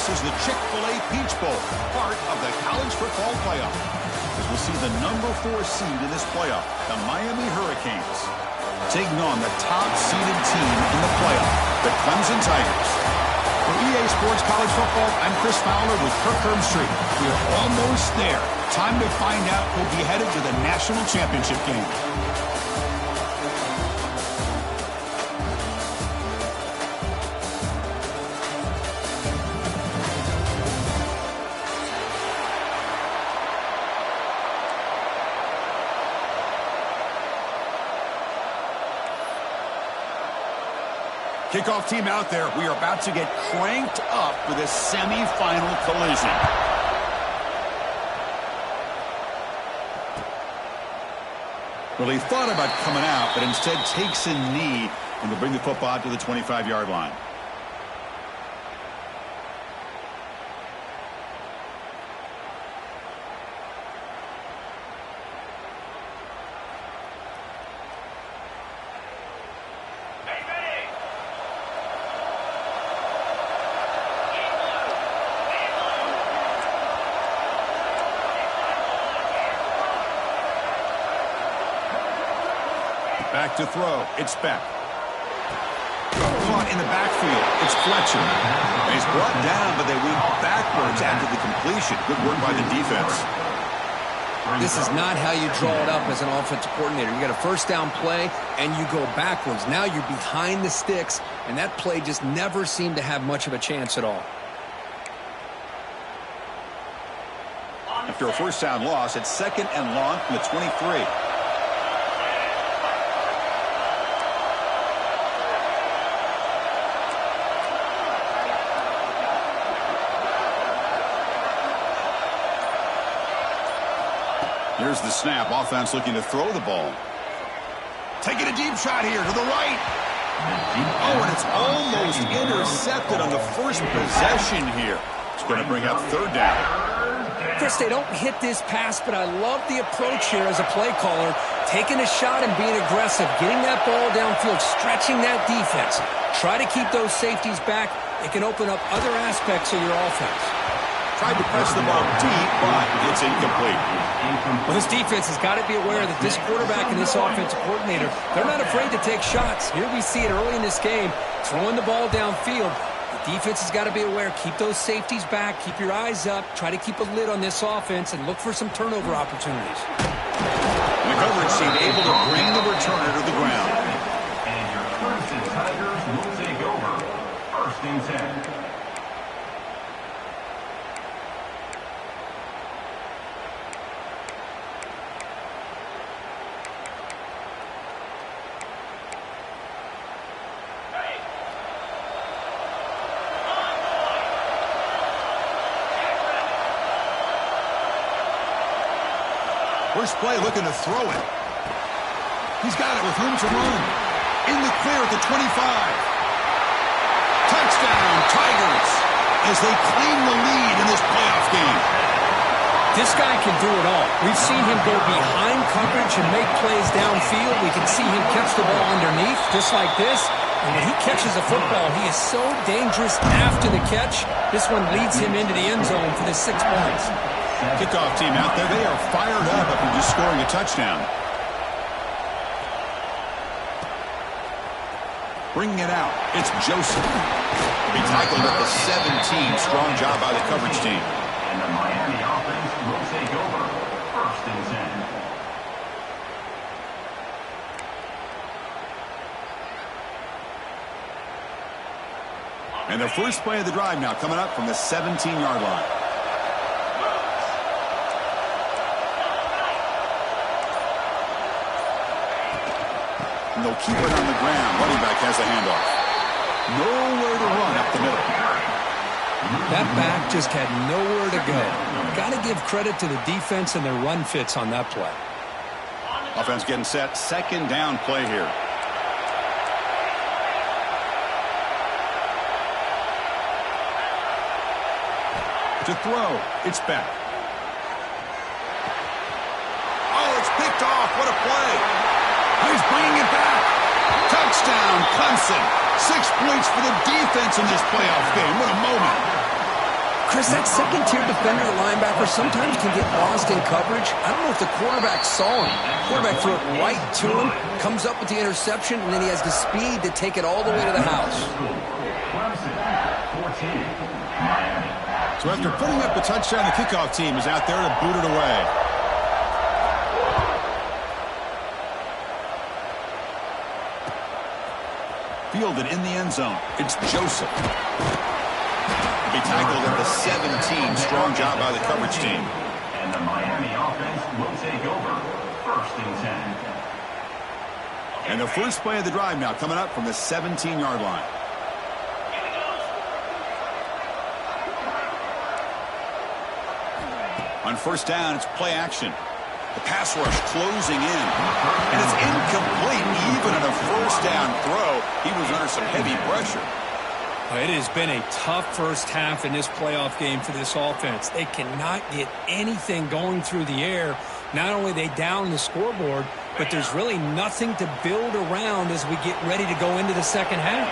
This is the Chick-fil-A Peach Bowl, part of the college football playoff. As we'll see the number 4 seed in this playoff, the Miami Hurricanes, taking on the top-seeded team in the playoff, the Clemson Tigers. For EA Sports College Football, I'm Chris Fowler with Kirk Herbstreit. We're almost there. Time to find out who'll be headed to the national championship game. Kickoff team out there. We are about to get cranked up for this semifinal collision. Well, he thought about coming out, but instead takes a knee and will bring the football out to the 25-yard line. Back to throw. It's Beck. Caught in the backfield. It's Fletcher. And he's brought down, but they went backwards after the completion. Good work by the defense. This is not how you draw it up as an offensive coordinator. You got a first down play, and you go backwards. Now you're behind the sticks, and that play just never seemed to have much of a chance at all. After a first down loss, it's 2nd and long from the 23. Here's the snap. Offense looking to throw the ball. Taking a deep shot here to the right. Oh, and it's almost intercepted on the first possession here. It's going to bring up 3rd down. Chris, they don't hit this pass, but I love the approach here as a play caller. Taking a shot and being aggressive. Getting that ball downfield. Stretching that defense. Try to keep those safeties back. It can open up other aspects of your offense. Tried to press the ball deep, but it's incomplete. Well, this defense has got to be aware that this quarterback and this offensive coordinator, they're not afraid to take shots. Here we see it early in this game, throwing the ball downfield. The defense has got to be aware. Keep those safeties back. Keep your eyes up. Try to keep a lid on this offense and look for some turnover opportunities. And the coverage team able to bring the returner to the ground. And your Clemson Tigers will take over. 1st and 10. First play looking to throw it. He's got it with room to run. In the clear at the 25. Touchdown, Tigers, as they claim the lead in this playoff game. This guy can do it all. We've seen him go behind coverage and make plays downfield. We can see him catch the ball underneath, just like this. And when he catches a football, he is so dangerous after the catch. This one leads him into the end zone for the 6 points. Kickoff team out there. They are fired up after just scoring a touchdown. Bringing it out. It's Joseph. He tackled at the 17. Strong job by the coverage team. And the Miami offense will take over. 1st and 10. And the first play of the drive now coming up from the 17-yard line. And they'll keep it on the ground. Running back has a handoff. Nowhere to run up the middle. That back just had nowhere to go. Got to give credit to the defense and their run fits on that play. Offense getting set. 2nd down play here. To throw, it's Beck. Oh, it's picked off. What a play. He's bringing it back. Touchdown, Clemson. 6 points for the defense in this playoff game. What a moment. Chris, that second-tier defender, the linebacker, sometimes can get lost in coverage. I don't know if the quarterback saw him. Quarterback threw it right to him, comes up with the interception, and then he has the speed to take it all the way to the house. So after putting up a touchdown, the kickoff team is out there to boot it away. Fielded in the end zone. It's Joseph. Be tackled at the 17. Strong job by the coverage team. And the Miami offense will take over. 1st and 10. And the first play of the drive now coming up from the 17-yard line. On first down, it's play action. The pass rush closing in. And it's incomplete. Even on a first down throw, he was under some heavy pressure. It has been a tough first half in this playoff game for this offense. They cannot get anything going through the air. Not only are they down the scoreboard, but there's really nothing to build around as we get ready to go into the second half.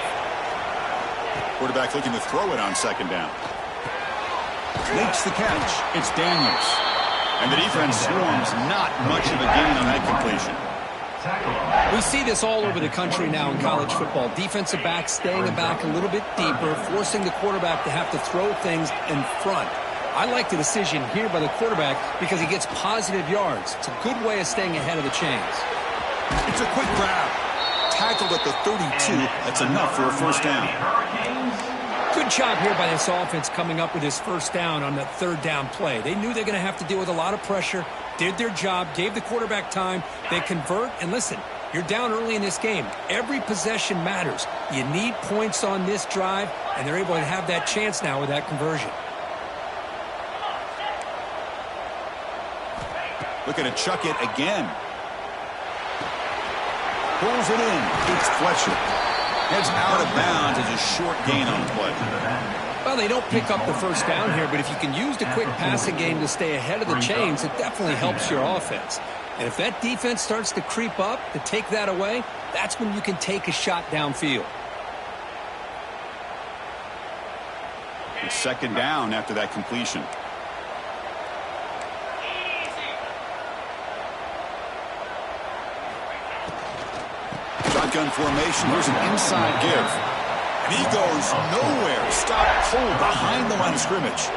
Quarterback looking to throw it on second down. Makes the catch. It's Daniels. And the defense swarms, not much of a gain on that completion. We see this all over the country now in college football. Defensive backs staying back a little bit deeper, forcing the quarterback to have to throw things in front. I like the decision here by the quarterback because he gets positive yards. It's a good way of staying ahead of the chains. It's a quick grab. Tackled at the 32. That's enough for a first down. Good job here by this offense coming up with his first down on that third down play. They knew they're going to have to deal with a lot of pressure, did their job, gave the quarterback time. They convert, and listen, you're down early in this game. Every possession matters. You need points on this drive, and they're able to have that chance now with that conversion. Looking to chuck it again. Pulls it in. It's Fletcher. Heads out of bounds as a short gain on the play. Well, they don't pick up the first down here, but if you can use the quick passing game to stay ahead of the chains, it definitely helps your offense. And if that defense starts to creep up to take that away, that's when you can take a shot downfield. It's second down after that completion. Shotgun formation. Here's an inside give. And he goes nowhere. Stopped cold behind the line of scrimmage.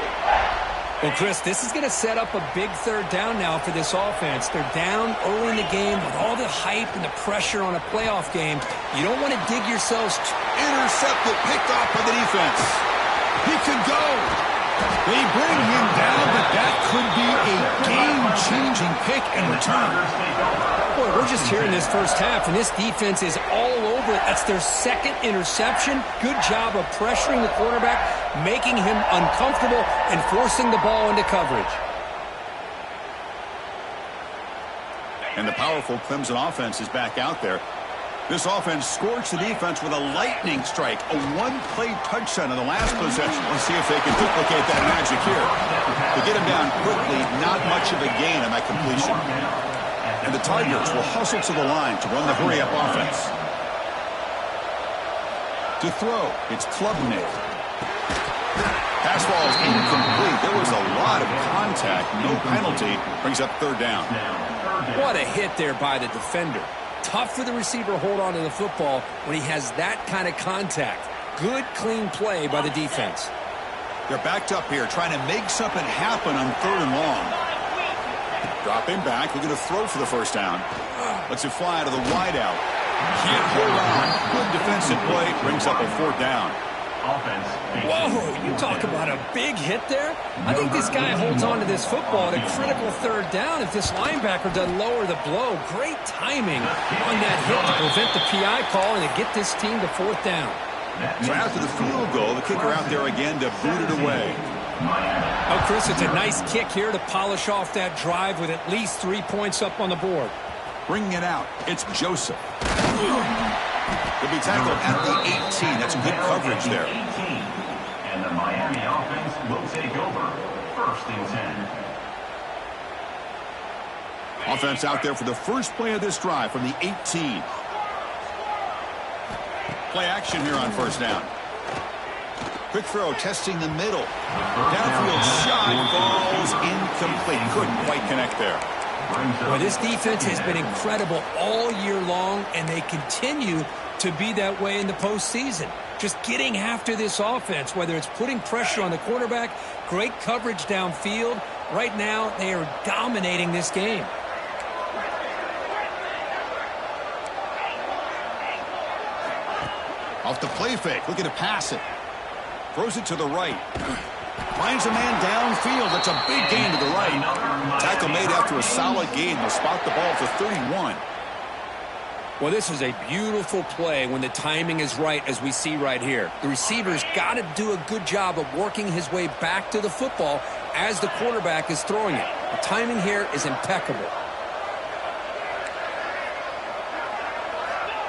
Well, Chris, this is going to set up a big third down now for this offense. They're down early in the game with all the hype and the pressure on a playoff game. You don't want to dig yourselves. Intercepted, picked off by the defense. He could go. They bring him down, but that could be a game-changing pick and return. Boy, we're just here in this first half, and this defense is all over it. That's their second interception. Good job of pressuring the quarterback, making him uncomfortable, and forcing the ball into coverage. And the powerful Clemson offense is back out there. This offense scorched the defense with a lightning strike, a one-play touchdown in the last possession. Let's see if they can duplicate that magic here. To get him down quickly, not much of a gain on that completion. And the Tigers will hustle to the line to run the hurry-up offense. To throw, it's Klubnik. Pass ball is incomplete. There was a lot of contact. No penalty. Brings up third down. What a hit there by the defender. Tough for the receiver to hold on to the football when he has that kind of contact. Good, clean play by the defense. They're backed up here, trying to make something happen on third and long. Dropping back, looking to throw for the first down. Lets it fly to the wideout. Can't hold on. Good defensive play. Brings up a fourth down. Whoa, you talk about a big hit there. I think this guy holds on to this football at a critical third down if this linebacker doesn't lower the blow. Great timing on that hit to prevent the PI call and to get this team to fourth down. So after the field goal, the kicker out there again to boot it away. Oh, Chris, it's a nice kick here to polish off that drive with at least 3 points up on the board. Bringing it out, it's Joseph. He'll be tackled at the 18. That's good coverage there. And the Miami offense will take over. 1st and 10. Offense out there for the first play of this drive from the 18. Play action here on first down. Quick throw, testing the middle. Downfield shot falls incomplete. Couldn't quite connect there. Well, this defense has been incredible all year long, and they continue to be that way in the postseason. Just getting after this offense, whether it's putting pressure on the quarterback, great coverage downfield. Right now, they are dominating this game. Off the play fake, looking to pass it. Throws it to the right. Finds a man downfield. That's a big gain to the right. Tackle made after a solid gain. They'll spot the ball to 31. Well, this is a beautiful play when the timing is right, as we see right here. The receiver's got to do a good job of working his way back to the football as the quarterback is throwing it. The timing here is impeccable.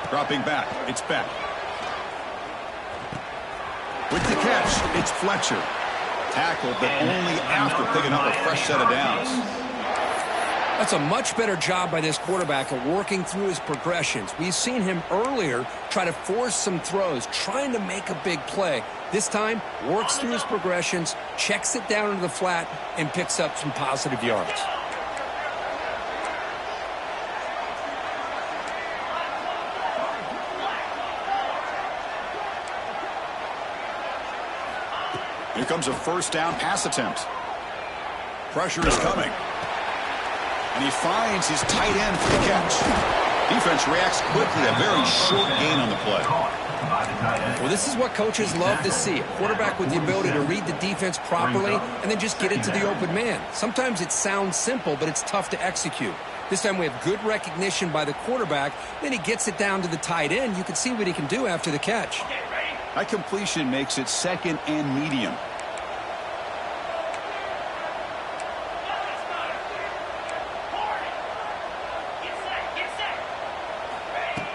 Dropping back. It's Beck. With the catch, it's Fletcher. Tackled, but only after picking up a fresh set of downs. That's a much better job by this quarterback of working through his progressions. We've seen him earlier try to force some throws, trying to make a big play. This time, works through his progressions, checks it down into the flat, and picks up some positive yards. Here comes a first down pass attempt. Pressure is coming. And he finds his tight end for the catch. Defense reacts quickly. A very short gain on the play. Well, this is what coaches love to see. A quarterback with the ability to read the defense properly and then just get it to the open man. Sometimes it sounds simple, but it's tough to execute. This time we have good recognition by the quarterback. Then he gets it down to the tight end. You can see what he can do after the catch. That completion makes it second and medium.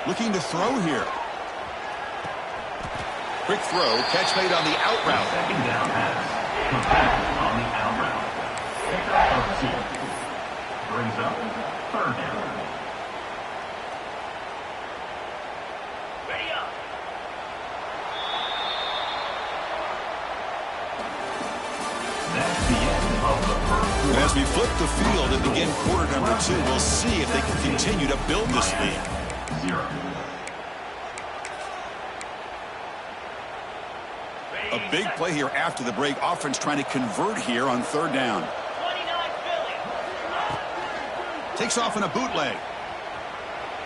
Looking to throw here. Quick throw, catch made on the out route. Second down pass. On the out route. Pickup of 2. Brings up third down. Ready up. That's the end of the first. And as we flip the field and begin quarter number 2, we'll see if they can continue to build this lead. 0. A big play here after the break. Offense trying to convert here on third down. Takes off in a bootleg.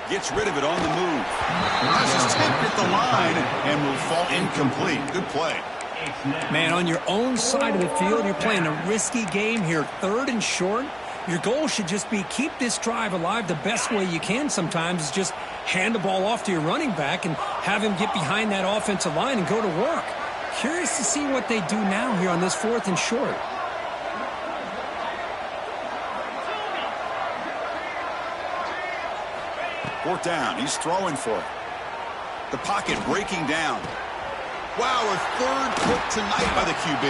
Gets rid of it on the move. Has his tip at the line and will fall incomplete. Good play. Man, on your own side of the field, you're playing a risky game here. Third and short. Your goal should just be keep this drive alive the best way you can sometimes is just hand the ball off to your running back and have him get behind that offensive line and go to work. Curious to see what they do now here on this fourth and short. Fourth down. He's throwing for it. The pocket breaking down. Wow, a third pick tonight by the QB.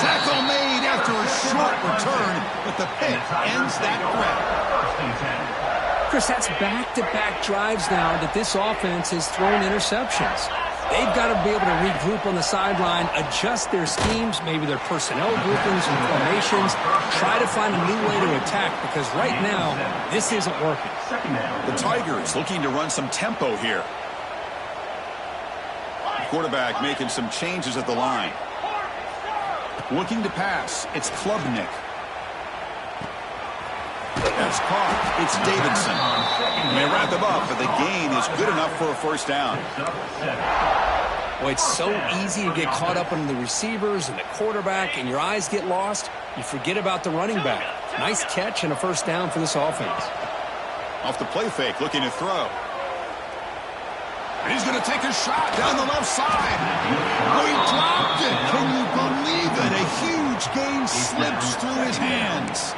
Tackle made after a short return, but the pick ends that threat. Chris, that's back-to-back drives now that this offense has thrown interceptions. They've got to be able to regroup on the sideline, adjust their schemes, maybe their personnel groupings and formations, try to find a new way to attack because right now, this isn't working. The Tigers looking to run some tempo here. Quarterback making some changes at the line. Looking to pass. It's Klubnik. That's caught. It's Davidson. And they wrap him up, but the gain is good enough for a first down. Well, it's so easy to get caught up on the receivers and the quarterback, and your eyes get lost. You forget about the running back. Nice catch and a first down for this offense. Off the play fake, looking to throw. And he's going to take a shot down the left side. Oh, he dropped it. Can you believe it? A huge gain slips through his hands.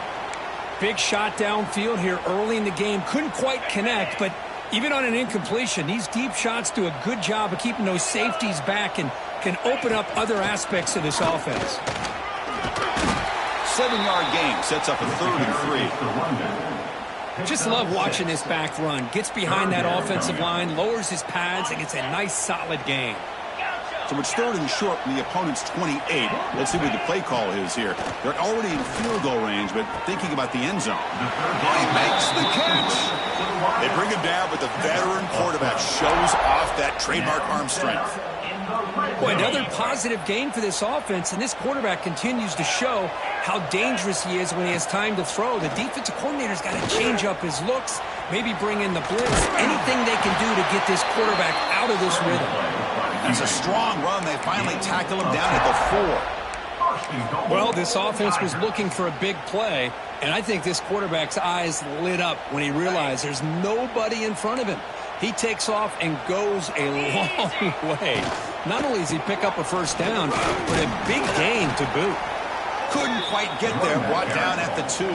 Big shot downfield here early in the game. Couldn't quite connect, but even on an incompletion, these deep shots do a good job of keeping those safeties back and can open up other aspects of this offense. 7-yard gain sets up a 3rd and 3. Just love watching this back run. Gets behind that offensive line, lowers his pads, and gets a nice solid gain. So it's 3rd and short from the opponent's 28. Let's see what the play call is here. They're already in field goal range, but thinking about the end zone. He makes the catch. They bring him down, but the veteran quarterback shows off that trademark arm strength. Boy, another positive game for this offense, and this quarterback continues to show how dangerous he is when he has time to throw. The defensive coordinator's got to change up his looks, maybe bring in the blitz, anything they can do to get this quarterback out of this rhythm. That's a strong run. They finally tackle him down at the 4. Well, this offense was looking for a big play, and I think this quarterback's eyes lit up when he realized there's nobody in front of him. He takes off and goes a long way. Not only does he pick up a first down, but a big gain to boot. Couldn't quite get there, brought down at the 2.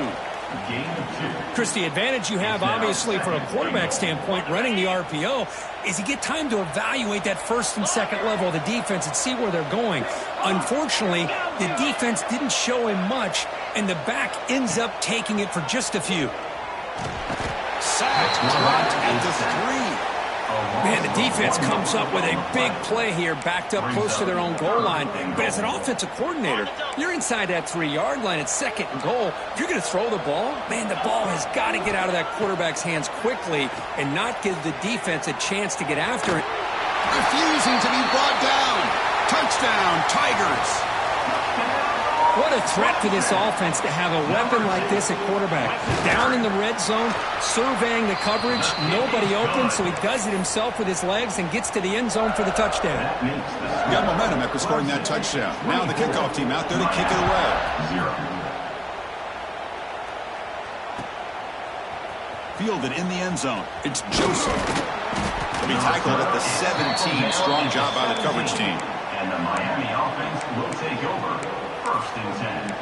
Chris, the advantage you have, obviously, from a quarterback standpoint, running the RPO, is you get time to evaluate that first and second level of the defense and see where they're going. Unfortunately, the defense didn't show him much, and the back ends up taking it for just a few. Sacked, dropped at the 3. Man, the defense comes up with a big play here, backed up close to their own goal line. But as an offensive coordinator, you're inside that 3-yard line at 2nd and goal. If you're going to throw the ball, man, the ball has got to get out of that quarterback's hands quickly and not give the defense a chance to get after it. Refusing to be brought down. Touchdown, Tigers. What a threat for this offense to have a weapon like this at quarterback. Down in the red zone, surveying the coverage, nobody open, so he does it himself with his legs and gets to the end zone for the touchdown. Got momentum after scoring that touchdown. Now the kickoff team out there to kick it away. Fielded in the end zone. It's Joseph. He'll be tackled at the 17. Strong job by the coverage team. And the Miami offense will take over. 1st and 10.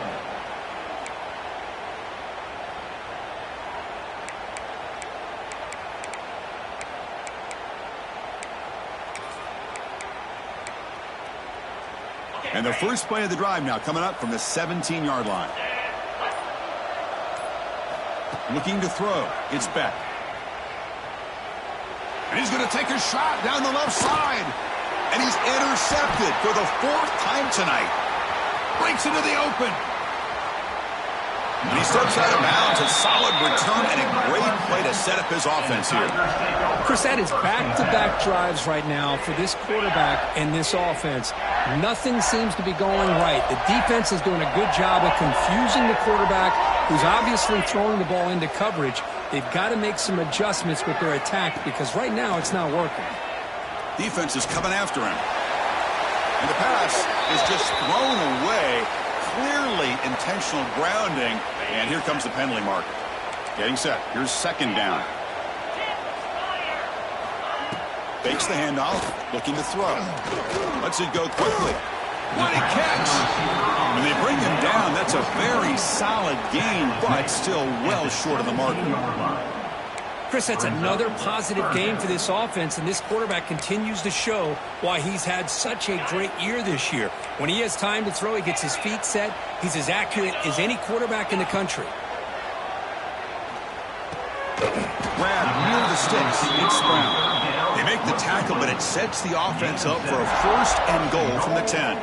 And the first play of the drive now coming up from the 17-yard line. Looking to throw. It's Beck. And he's going to take a shot down the left side. And he's intercepted for the 4th time tonight. Breaks into the open. And he steps out of bounds. A solid return and a great play to set up his offense here. Chris, that is back-to-back drives right now for this quarterback and this offense. Nothing seems to be going right. The defense is doing a good job of confusing the quarterback, who's obviously throwing the ball into coverage. They've got to make some adjustments with their attack because right now it's not working. Defense is coming after him. And the pass is just thrown away. Clearly intentional grounding. And here comes the penalty marker. Getting set. Here's 2nd down. Fakes the handoff. Looking to throw. Lets it go quickly. What a catch. When they bring him down, that's a very solid gain, but still well short of the marker. Chris, that's another positive game for this offense, and this quarterback continues to show why he's had such a great year this year. When he has time to throw, he gets his feet set. He's as accurate as any quarterback in the country. Grab near the sticks. It's Brown. They make the tackle, but it sets the offense up for a 1st and goal from the 10.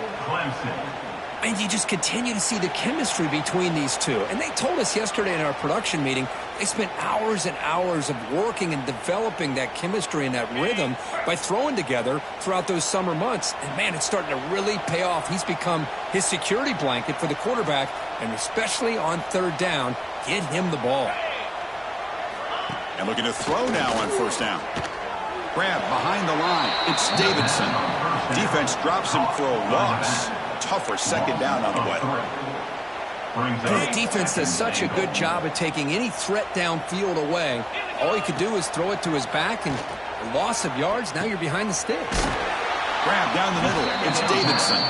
And you just continue to see the chemistry between these two. And they told us yesterday in our production meeting, they spent hours and hours of working and developing that chemistry and that rhythm by throwing together throughout those summer months. And, man, it's starting to really pay off. He's become his security blanket for the quarterback, and especially on 3rd down, get him the ball. And looking to throw now on 1st down. Grab behind the line. It's Davidson. Defense drops him for a loss. Tougher 2nd down on the way. The defense does such a good job of taking any threat downfield away. All he could do is throw it to his back, and a loss of yards, now you're behind the sticks. Grab down the middle. It's Davidson.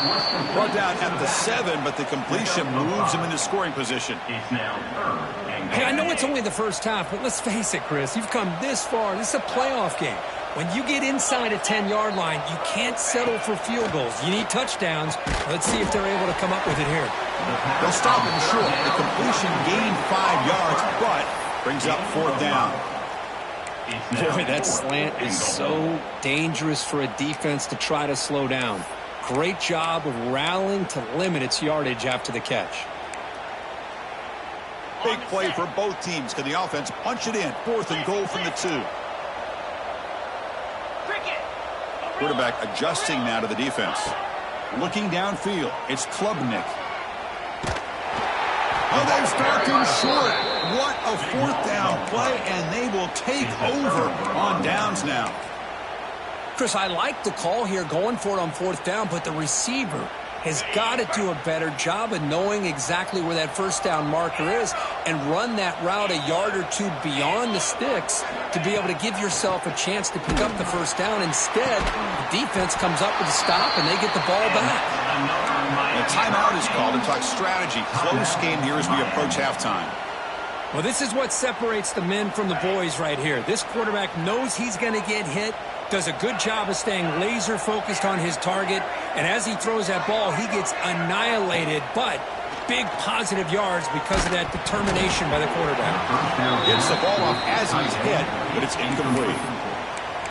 Brought down at the 7, but the completion moves him into scoring position. Hey, I know it's only the first half, but let's face it, Chris. You've come this far. This is a playoff game. When you get inside a 10-yard line, you can't settle for field goals. You need touchdowns. Let's see if they're able to come up with it here. They'll stop him short. The completion gained 5 yards, but brings up 4th down. Boy, that slant is so dangerous for a defense to try to slow down. Great job of rallying to limit its yardage after the catch. Big play for both teams. Can the offense punch it in? 4th and goal from the 2. Quarterback adjusting now to the defense. Looking downfield, it's Klubnik. Oh, they start him short. What a 4th down play, and they will take over on downs now. Chris, I like the call here going for it on 4th down, but the receiver has got to do a better job of knowing exactly where that 1st down marker is and run that route a yard or 2 beyond the sticks to be able to give yourself a chance to pick up the 1st down. Instead, the defense comes up with a stop and they get the ball back. A timeout is called to talk strategy. Close game here as we approach halftime. Well, this is what separates the men from the boys right here. This quarterback knows he's going to get hit, does a good job of staying laser focused on his target, and as he throws that ball, he gets annihilated, but big positive yards because of that determination by the quarterback. Gets the ball off as he's hit, but it's incomplete.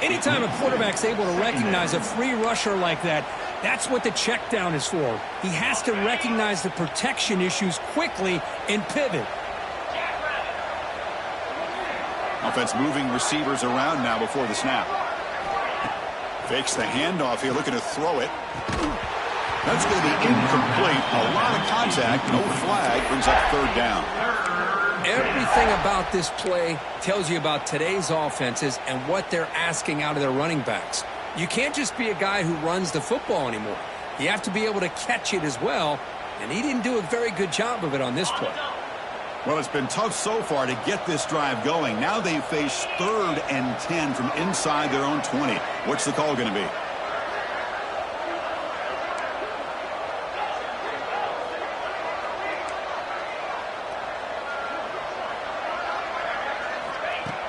Anytime a quarterback's able to recognize a free rusher like that, that's what the check down is for. He has to recognize the protection issues quickly and pivot. Offense moving receivers around now before the snap. Fakes the handoff here, looking to throw it. That's going to be incomplete. A lot of contact, no flag, brings up 3rd down. Everything about this play tells you about today's offenses and what they're asking out of their running backs. You can't just be a guy who runs the football anymore. You have to be able to catch it as well, and he didn't do a very good job of it on this play. Well, it's been tough so far to get this drive going. Now they face 3rd and 10 from inside their own 20. What's the call going to be?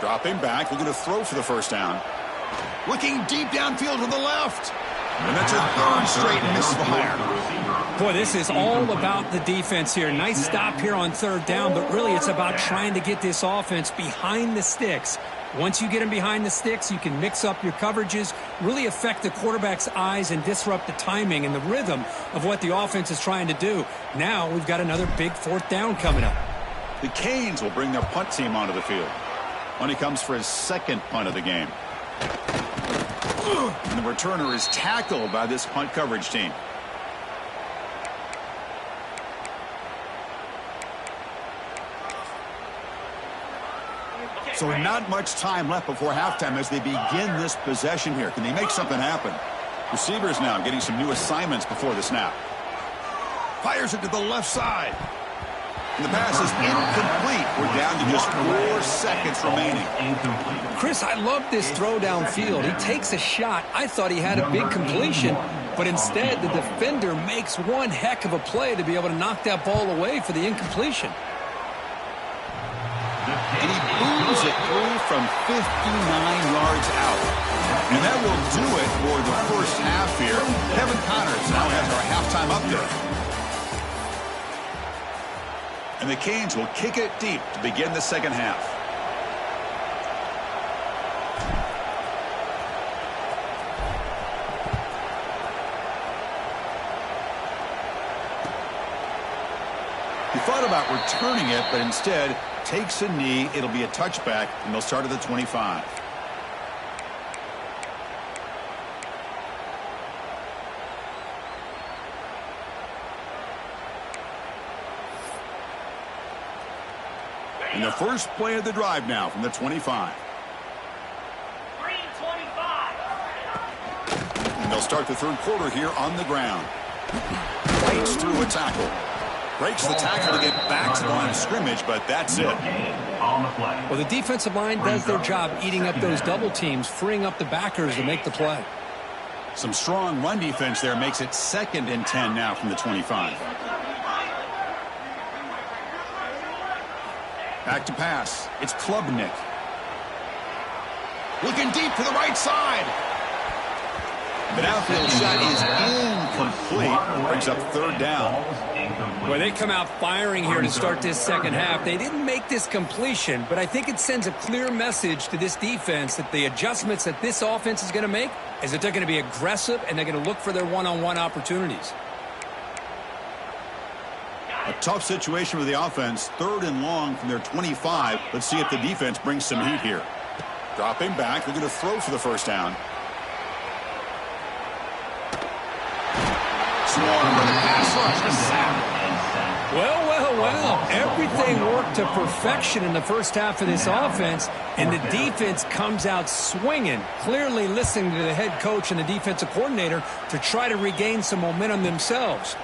Dropping back, looking to throw for the 1st down. Looking deep downfield to the left. And that's a 3rd straight misfire. Boy, this is all about the defense here. Nice stop here on 3rd down, but really it's about trying to get this offense behind the sticks. Once you get them behind the sticks, you can mix up your coverages, really affect the quarterback's eyes and disrupt the timing and the rhythm of what the offense is trying to do. Now we've got another big 4th down coming up. The Canes will bring their punt team onto the field. When he comes for his 2nd punt of the game. And the returner is tackled by this punt coverage team. So not much time left before halftime as they begin this possession here. Can they make something happen? Receivers now getting some new assignments before the snap. Fires it to the left side. And the pass is incomplete. We're down to just 4 seconds remaining. Chris, I love this throw downfield. He takes a shot. I thought he had a big completion, but instead the defender makes one heck of a play to be able to knock that ball away for the incompletion. And he booms it through from 59 yards out. And that will do it for the 1st half here. Kevin Connors now has our halftime update. And the Canes will kick it deep to begin the 2nd half. He thought about returning it, but instead takes a knee. It'll be a touchback, and they'll start at the 25. And the first play of the drive now from the 25. And they'll start the 3rd quarter here on the ground. Fights through a tackle. Breaks the tackle to get back to the line of scrimmage, but that's it. Well, the defensive line does their job eating up those double teams, freeing up the backers to make the play. Some strong run defense there makes it 2nd and 10 now from the 25. Back to pass. It's Klubnik. Looking deep to the right side. The outfield shot is incomplete. Brings up 3rd down. Well, they come out firing here to start this second half. They didn't make this completion, but I think it sends a clear message to this defense that the adjustments that this offense is going to make is that they're going to be aggressive and they're going to look for their one-on-one opportunities. A tough situation with the offense. 3rd and long from their 25. Let's see if the defense brings some heat here. Dropping back. They're going to throw for the first down. Swarm with a pass rush. A sack. Well. Everything worked to perfection in the first half of this offense, and the defense comes out swinging, clearly listening to the head coach and the defensive coordinator to try to regain some momentum themselves.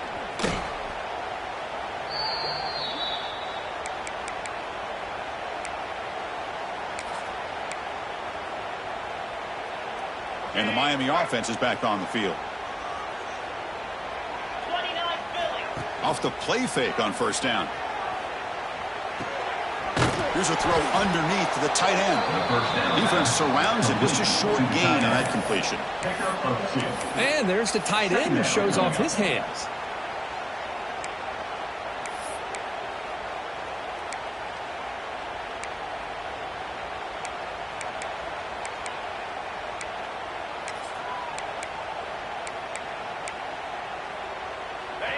And the Miami offense is back on the field. Off the play fake on first down. Here's a throw underneath to the tight end. Defense surrounds him. Just a short gain on that completion. And there's the tight end who shows off his hands.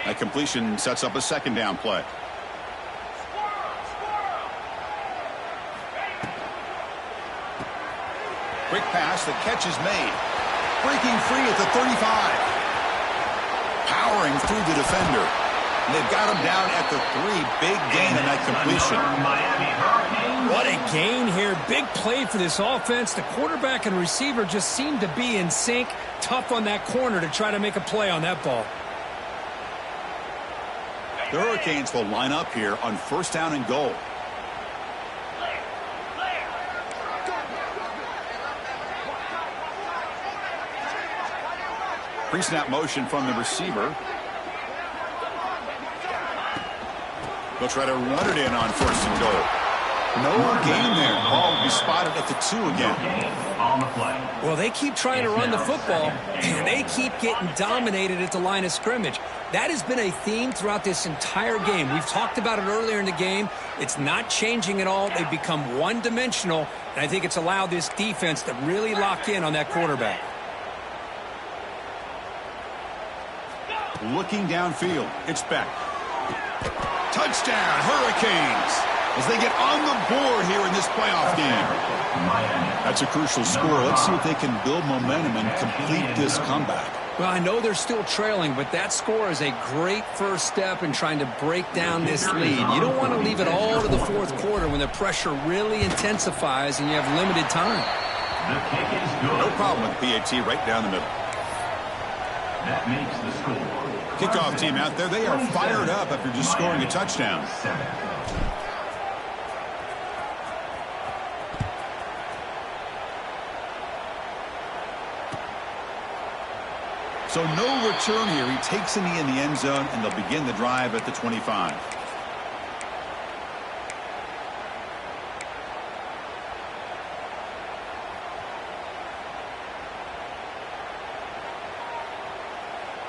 That completion sets up a second down play. Quick pass, the catch is made. Breaking free at the 35. Powering through the defender. And they've got him down at the 3. Big gain in that completion. What a gain here. Big play for this offense. The quarterback and receiver just seem to be in sync. Tough on that corner to try to make a play on that ball. The Hurricanes will line up here on first down and goal. Pre-snap motion from the receiver. They'll try to run it in on first and goal. No gain there. Ball will be spotted at the 2 again. On the play. Well, they keep trying to run the football, and they keep getting dominated at the line of scrimmage. That has been a theme throughout this entire game. We've talked about it earlier in the game. It's not changing at all. They've become one-dimensional, and I think it's allowed this defense to really lock in on that quarterback. Looking downfield. It's Beck. Touchdown, Hurricanes, as they get on the board here in this playoff game. That's a crucial score. Let's see if they can build momentum and complete this comeback. Well, I know they're still trailing, but that score is a great first step in trying to break down this lead. You don't want to leave it all to the fourth quarter when the pressure really intensifies and you have limited time. The kick is good. No problem with PAT right down the middle. That makes the score. Kickoff team out there, they are fired up after just scoring a touchdown. 7. So no return here. He takes a knee in the end zone, and they'll begin the drive at the 25.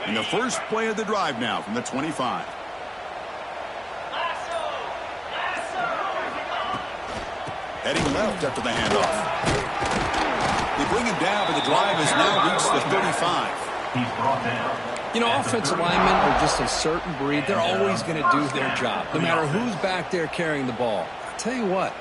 And the first play of the drive now from the 25. Heading left after the handoff. They bring him down, but the drive has now reached the 35. He's brought down. You know, offensive linemen are just a certain breed. They're always going to do their job, no matter who's back there carrying the ball. I'll tell you what,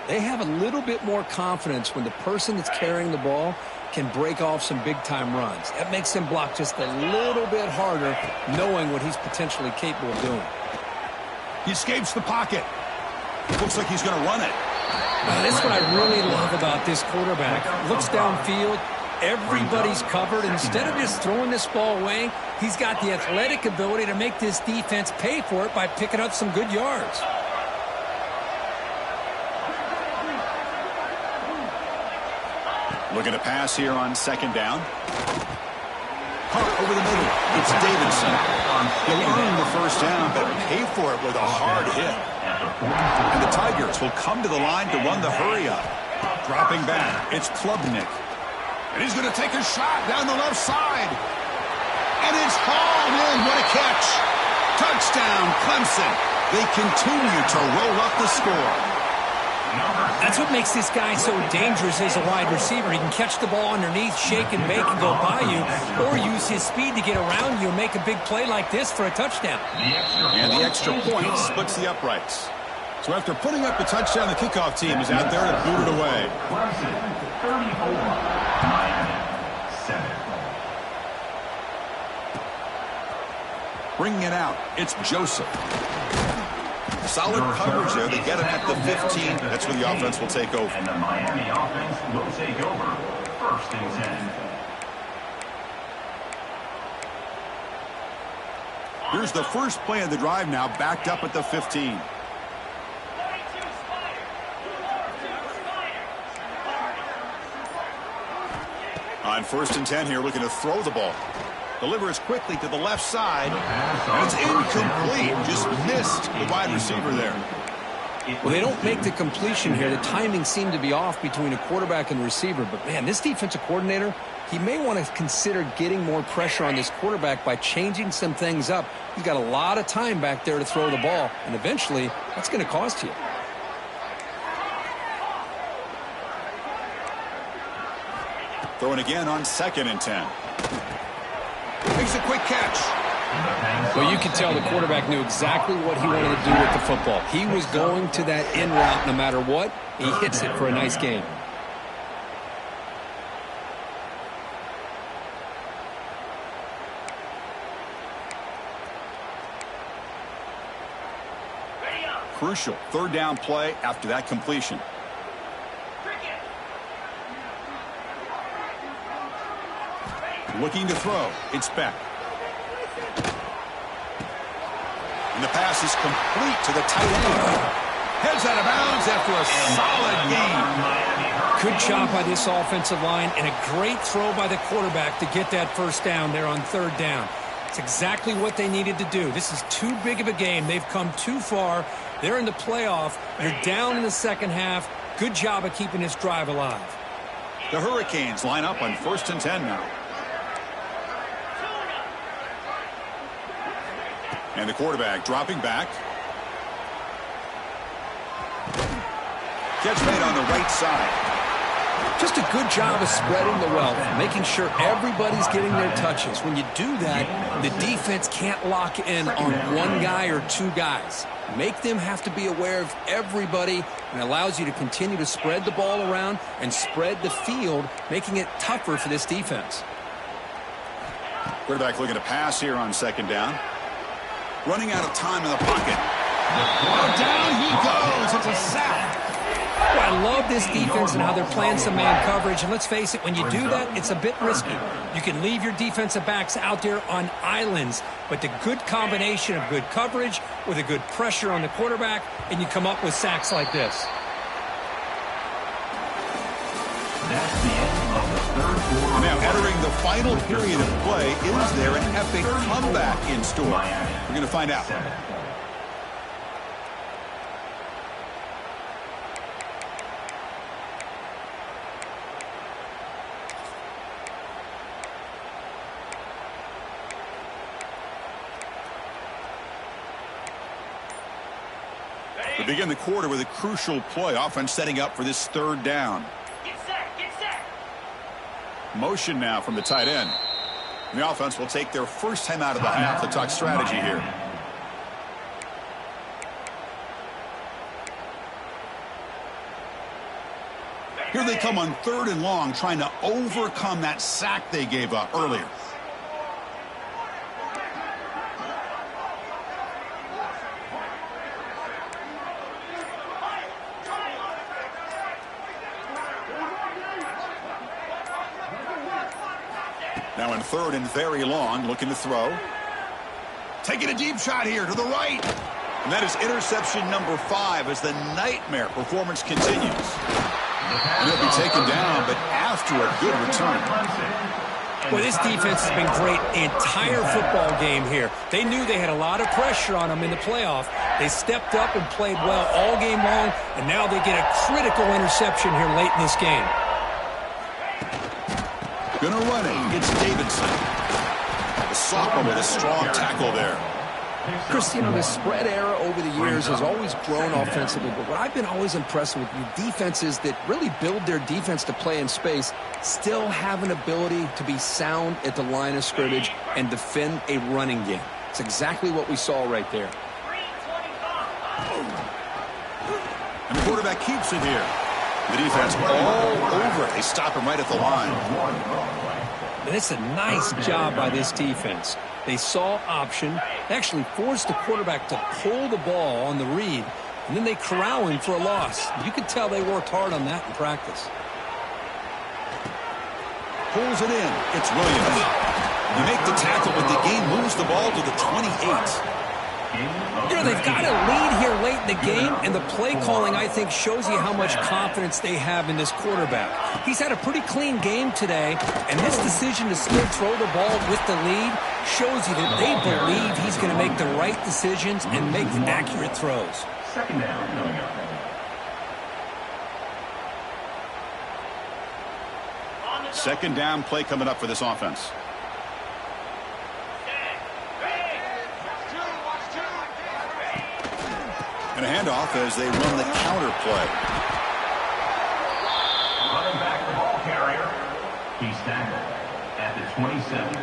they have a little bit more confidence when the person that's carrying the ball can break off some big-time runs. That makes them block just a little bit harder, knowing what he's potentially capable of doing. He escapes the pocket. Looks like he's going to run it. That's what I really love about this quarterback. Looks downfield. Everybody's covered. Instead of just throwing this ball away, he's got the athletic ability to make this defense pay for it by picking up some good yards. Looking to pass here on second down. Hart over the middle. It's Davidson. He'll earn the first down, but pay for it with a hard hit. And the Tigers will come to the line to run the hurry up. Dropping back, it's Klubnik. And he's going to take a shot down the left side. And it's hauled in. What a catch. Touchdown, Clemson. They continue to roll up the score. That's what makes this guy so dangerous as a wide receiver. He can catch the ball underneath, shake and bake and go by you, or use his speed to get around you and make a big play like this for a touchdown. And the extra point splits the uprights. So after putting up the touchdown, the kickoff team is out there to boot it away. Clemson 34, Miami 7. Bringing it out, it's Joseph. Solid coverage there. They get him at the 15. That's where the offense will take over. And the Miami offense will take over. 1st and 10. Here's the first play of the drive now, backed up at the 15. On 1st and 10 here, looking to throw the ball. Delivers quickly to the left side, and it's incomplete. Just missed the wide receiver there. Well, they don't make the completion here. The timing seemed to be off between a quarterback and the receiver. But, man, this defensive coordinator, he may want to consider getting more pressure on this quarterback by changing some things up. He's got a lot of time back there to throw the ball, and eventually that's going to cost you. Throwing again on 2nd and 10. Makes a quick catch. Well, you can tell the quarterback knew exactly what he wanted to do with the football. He was going to that in route no matter what. He hits it for a nice gain. Crucial 3rd down play after that completion. Looking to throw. It's Beck. And the pass is complete to the tight end. Heads out of bounds after a solid gain. Good job by this offensive line and a great throw by the quarterback to get that 1st down there on 3rd down. It's exactly what they needed to do. This is too big of a game. They've come too far. They're in the playoff. You're down in the 2nd half. Good job of keeping this drive alive. The Hurricanes line up on 1st and 10 now. And the quarterback dropping back. Catch made on the right side. Just a good job of spreading the wealth, making sure everybody's getting their touches. When you do that, the defense can't lock in on one guy or 2 guys. Make them have to be aware of everybody, and allows you to continue to spread the ball around and spread the field, making it tougher for this defense. Quarterback looking to pass here on 2nd down. Running out of time in the pocket. Oh, down he goes. It's a sack. Well, I love this defense and how they're playing some man coverage. And let's face it, when you do that, it's a bit risky. You can leave your defensive backs out there on islands, but the good combination of good coverage with a good pressure on the quarterback, and you come up with sacks like this. That's the end of the 3rd quarter. Now entering the final period of play, is there an epic comeback in store? We're going to find out. We begin the quarter with a crucial play. Offense setting up for this 3rd down. Get set, get set. Motion now from the tight end. And the offense will take their first time out of the half to talk strategy here. Here they come on 3rd and long, trying to overcome that sack they gave up earlier. Now in 3rd and very long, looking to throw. Taking a deep shot here to the right. And that is interception number 5 as the nightmare performance continues. And he'll be taken down, but after a good return. Well, this defense has been great the entire football game here. They knew they had a lot of pressure on them in the playoff. They stepped up and played well all game long, and now they get a critical interception here late in this game. Gonna run it. It's Davidson. The sophomore with a strong tackle there. Chris, you know, the spread era over the years has always grown offensively, but what I've been always impressed with defenses that really build their defense to play in space still have an ability to be sound at the line of scrimmage and defend a running game. It's exactly what we saw right there. And the quarterback keeps it here. The defense all over it. They stop him right at the line. And it's a nice job by this defense. They saw option, actually forced the quarterback to pull the ball on the read, and then they corral him for a loss. You could tell they worked hard on that in practice. Pulls it in. It's Williams. You make the tackle, but the game moves the ball to the 28. You know, they've got a lead here late in the game, and the play calling, I think, shows you how much confidence they have in this quarterback. He's had a pretty clean game today, and this decision to still throw the ball with the lead shows you that they believe he's going to make the right decisions and make accurate throws. Second down coming up. Second down play coming up for this offense. And a handoff as they run the counter play. Running back the ball carrier. He's tackled at the 27.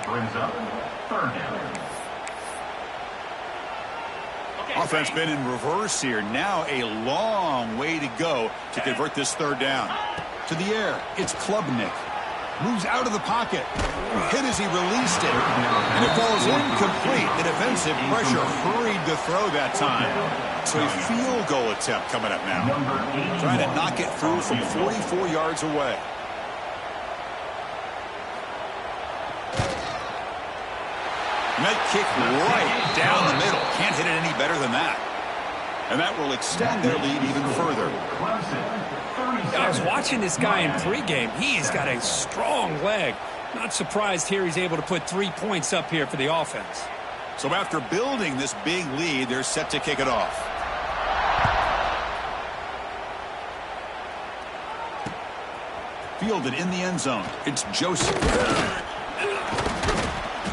Brings up third down. Offense been in reverse here. Now a long way to go to convert this third down. To the air, it's Klubnik. Moves out of the pocket. Hit as he released it. And it falls incomplete. The defensive pressure hurried to throw that time. So a field goal attempt coming up now. Trying to knock it through from 44 yards away. Net kick right down the middle. Can't hit it any better than that. And that will extend their lead even further. I was watching this guy in pregame. He's got a strong leg. Not surprised here he's able to put 3 points up here for the offense. So after building this big lead, they're set to kick it off. Fielded in the end zone. It's Joseph.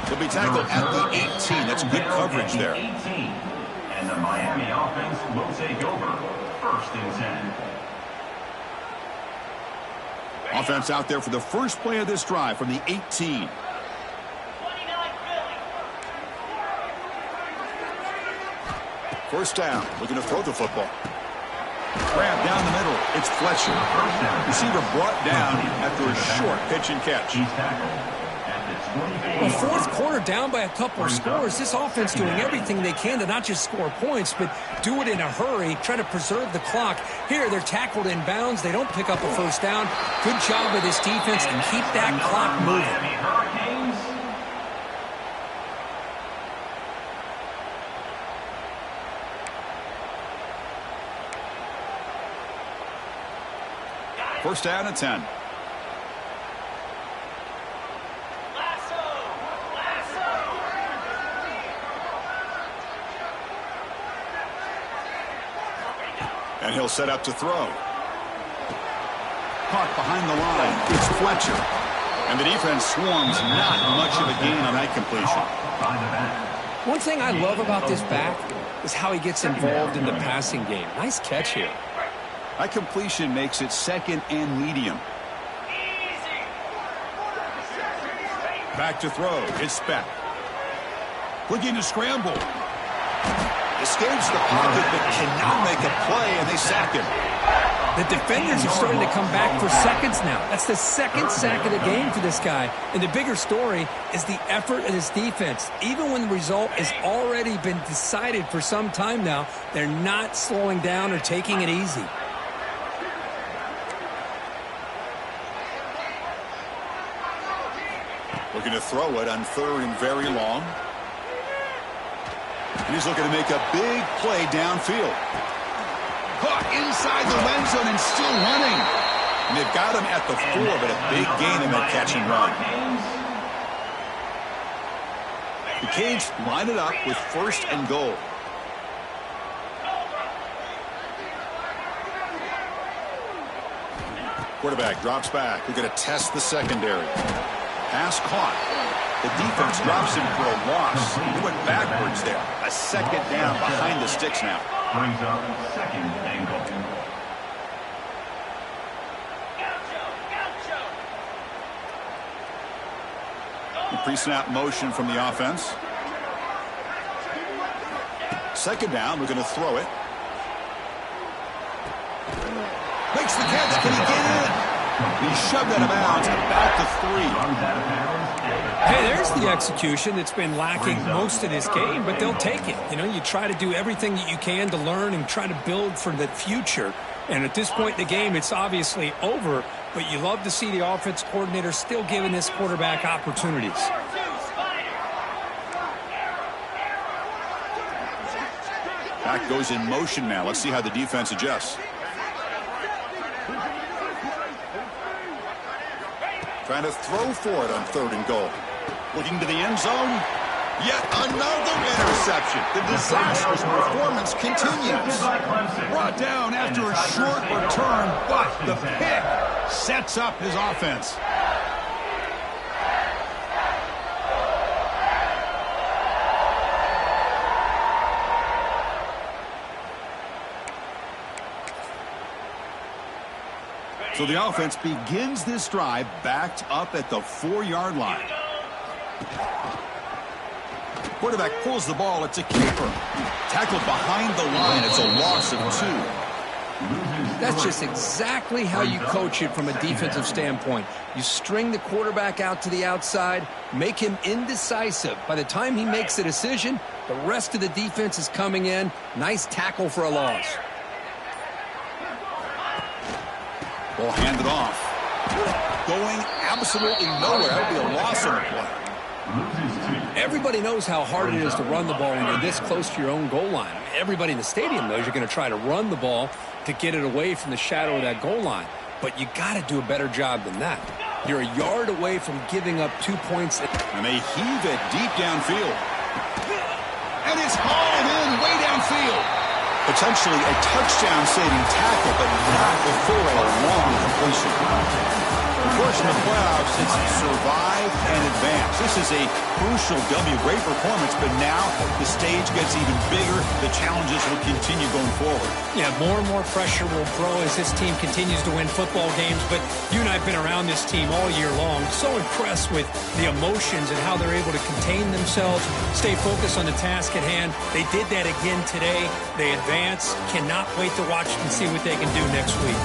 He'll be tackled at the 18. That's good coverage there. 18. And the Miami offense will take over. First and 10. Offense out there for the first play of this drive from the 18. First down, looking to throw the football. Grab down the middle, it's Fletcher. Receiver brought down after a short pitch and catch. He's tackled at the 24. Well, fourth quarter down by a couple of scores. This offense doing everything they can to not just score points, but do it in a hurry, try to preserve the clock. Here, they're tackled in bounds. They don't pick up a first down. Good job of this defense and keep that clock moving. Miami Hurricanes. First down and 10. And he'll set up to throw. Caught behind the line. It's Fletcher. And the defense swarms not much of a gain on that completion. One thing I love about this back is how he gets involved in the passing game. Nice catch here. That completion makes it second and medium. Back to throw. It's Speck. Looking to scramble. Escapes the pocket but cannot make a play, and they sack him. The defenders are starting to come back for seconds now. That's the second sack of the game for this guy. And the bigger story is the effort of his defense. Even when the result has already been decided for some time now, they're not slowing down or taking it easy. Looking to throw it on third and very long. And he's looking to make a big play downfield. Caught inside the end zone and still running. And they've got him at the 4, but a big gain in that catch and run. The Canes line it up with first and goal. Quarterback drops back. We're going to test the secondary. Pass caught. The defense drops him for a loss. He went backwards there. A second down behind the sticks now. Brings up second and goal. Pre-snap motion from the offense. Second down, we're going to throw it. Makes the catch. Can he get in? He shoved that out about to 3. Hey, there's the execution that's been lacking most of this game, but they'll take it. You know, you try to do everything that you can to learn and try to build for the future. And at this point in the game, it's obviously over, but you love to see the offense coordinator still giving this quarterback opportunities. Back goes in motion now. Let's see how the defense adjusts. Trying to throw for it on 3rd and goal. Looking to the end zone. Yet another interception. The disastrous performance continues. Brought down after a short return, but the pick sets up his offense. So the offense begins this drive backed up at the 4-yard line. Quarterback pulls the ball. It's a keeper. Tackled behind the line. It's a loss of 2. That's just exactly how you coach it from a defensive standpoint. You string the quarterback out to the outside, make him indecisive. By the time he makes a decision, the rest of the defense is coming in. Nice tackle for a loss. Ball handed off. Going absolutely nowhere. That would be a loss on the play. Everybody knows how hard it is to run the ball when you're this close to your own goal line. I mean, everybody in the stadium knows you're going to try to run the ball to get it away from the shadow of that goal line. But you got to do a better job than that. You're a yard away from giving up 2 points. And they heave it deep downfield. And it's hauled in way downfield. Potentially a touchdown-saving tackle, but not before a long completion. Of course, in the playoffs, it's survive and advance. This is a crucial W. Great performance, but now the stage gets even bigger. The challenges will continue going forward. Yeah, more and more pressure will grow as this team continues to win football games, but you and I have been around this team all year long. So impressed with the emotions and how they're able to contain themselves, stay focused on the task at hand. They did that again today. They advance. Cannot wait to watch and see what they can do next week.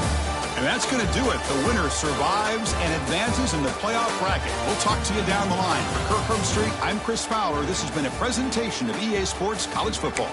And that's going to do it. The winner survives and advances in the playoff bracket. We'll talk to you down the line. For Kirk Street, I'm Chris Fowler. This has been a presentation of EA Sports College Football.